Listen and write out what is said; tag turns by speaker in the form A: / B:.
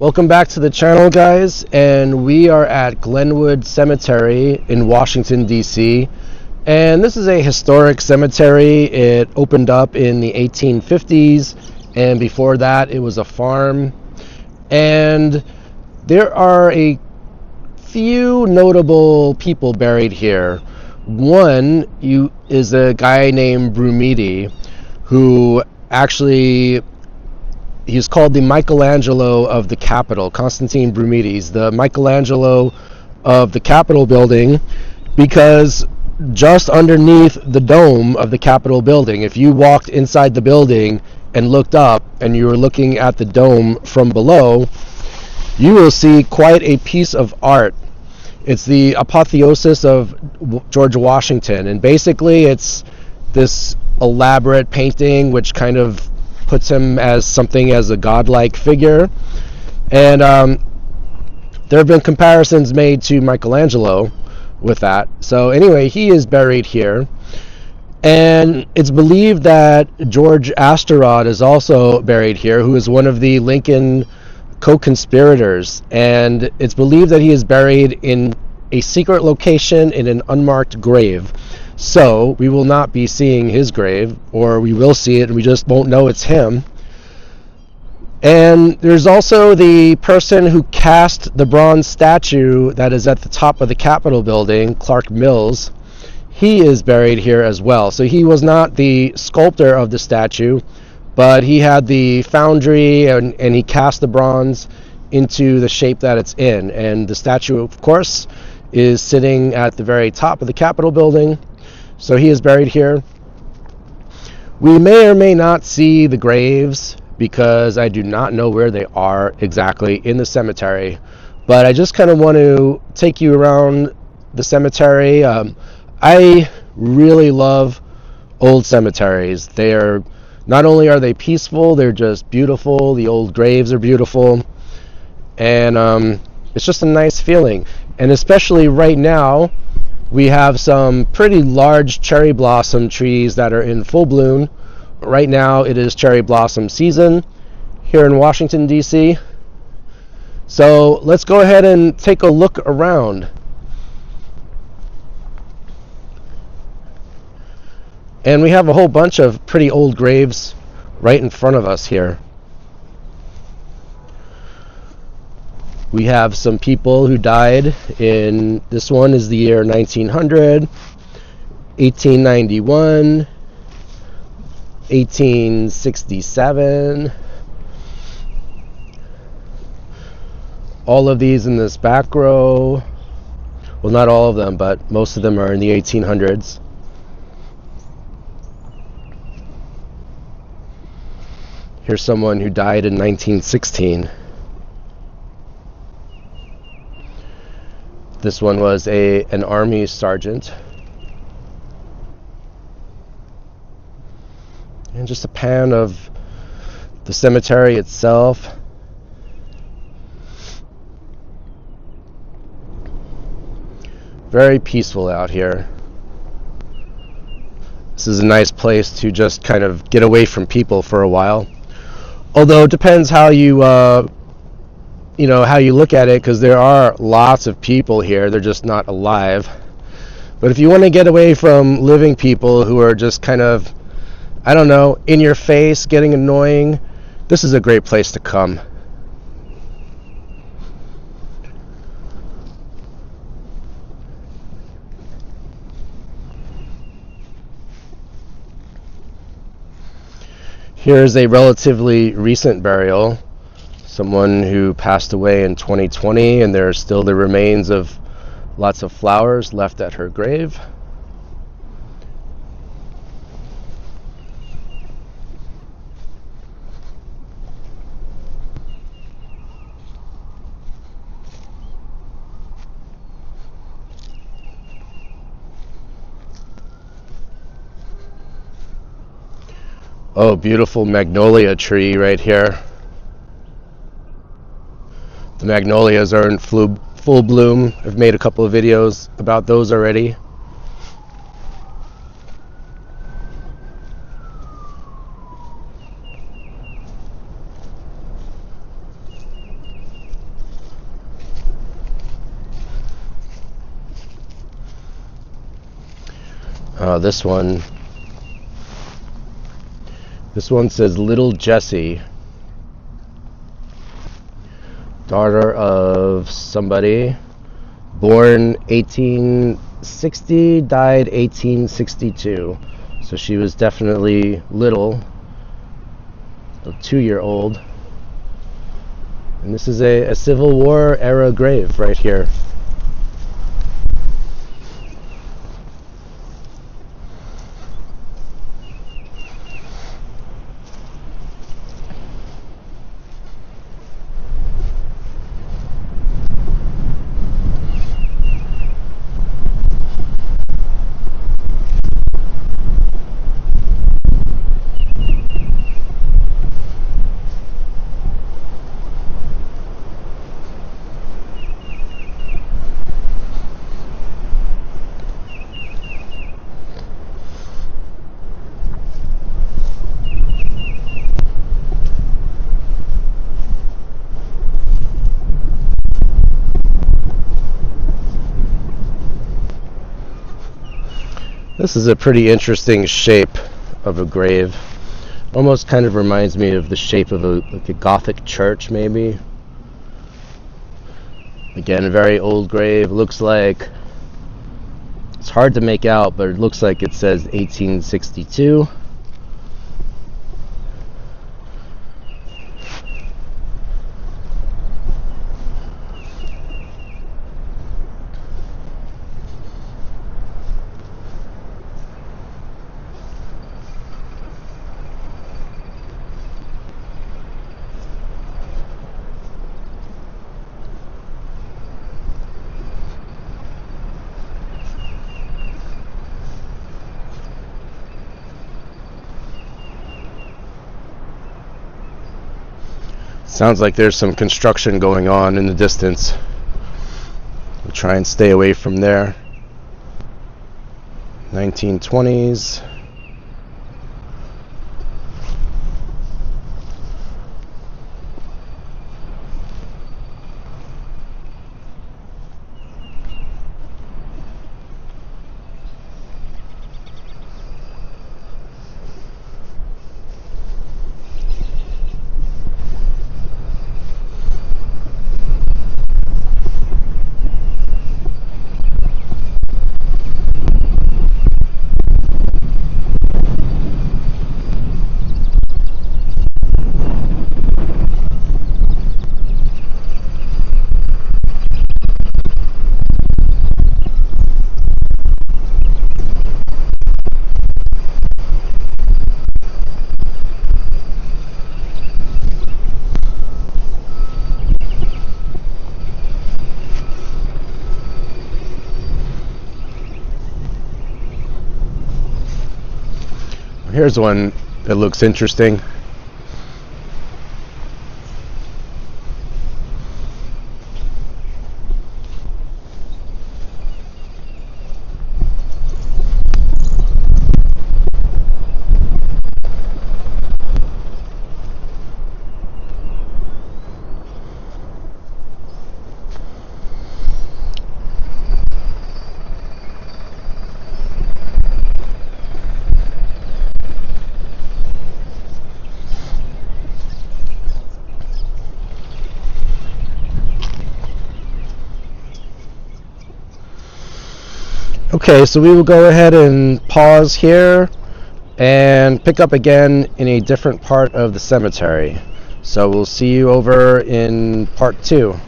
A: Welcome back to the channel, guys, and we are at Glenwood Cemetery in Washington, D.C. And this is a historic cemetery. It opened up in the 1850s, and before that it was a farm. And there are a few notable people buried here. One is a guy named Brumidi, who actually... he's called the Michelangelo of the Capitol. Constantino Brumidi. He's the Michelangelo of the Capitol building, because just underneath the dome of the Capitol building, if you walked inside the building and looked up and you were looking at the dome from below, you will see quite a piece of art. It's the apotheosis of George Washington, and basically it's this elaborate painting which kind of puts him as something as a godlike figure. And there have been comparisons made to Michelangelo with that. So anyway, he is buried here, and it's believed that George Atzerodt is also buried here, who is one of the Lincoln co-conspirators, and it's believed that he is buried in a secret location in an unmarked grave. So we will not be seeing his grave, or we will see it and we just won't know it's him. And there's also the person who cast the bronze statue that is at the top of the Capitol building, Clark Mills. He is buried here as well. So he was not the sculptor of the statue, but he had the foundry, and he cast the bronze into the shape that it's in. And the statue, of course, is sitting at the very top of the Capitol building. So he is buried here. We may or may not see the graves, because I do not know where they are exactly in the cemetery. But I just kind of want to take you around the cemetery. I really love old cemeteries. They are, not only are they peaceful, they're just beautiful. The old graves are beautiful. And it's just a nice feeling. And especially right now, we have some pretty large cherry blossom trees that are in full bloom. Right now it is cherry blossom season here in Washington, D.C. So let's go ahead and take a look around. And we have a whole bunch of pretty old graves right in front of us here. We have some people who died in, this one is the year 1900, 1891, 1867. All of these in this back row, well, not all of them, but most of them are in the 1800s. Here's someone who died in 1916. This one was an army sergeant. And just a pan of the cemetery itself. Very peaceful out here. This is a nice place to just kind of get away from people for a while. Although it depends how you how you look at it, because there are lots of people here. They're just not alive. But if you want to get away from living people who are just kind of, I don't know, in your face, getting annoying, this is a great place to come. Here's a relatively recent burial. Someone who passed away in 2020, and there are still the remains of lots of flowers left at her grave. Oh, beautiful magnolia tree right here. The magnolias are in full bloom. I've made a couple of videos about those already. This one says Little Jessie, daughter of somebody, born 1860, died 1862. So she was definitely little, a 2-year-old. And this is a Civil War era grave right here. This is a pretty interesting shape of a grave. Almost kind of reminds me of the shape of a Gothic church, maybe. Again, a very old grave. Looks like, it's hard to make out, but it looks like it says 1862. Sounds like there's some construction going on in the distance. We'll try and stay away from there. 1920s. Here's one that looks interesting. Okay, so we will go ahead and pause here and pick up again in a different part of the cemetery. So we'll see you over in part 2.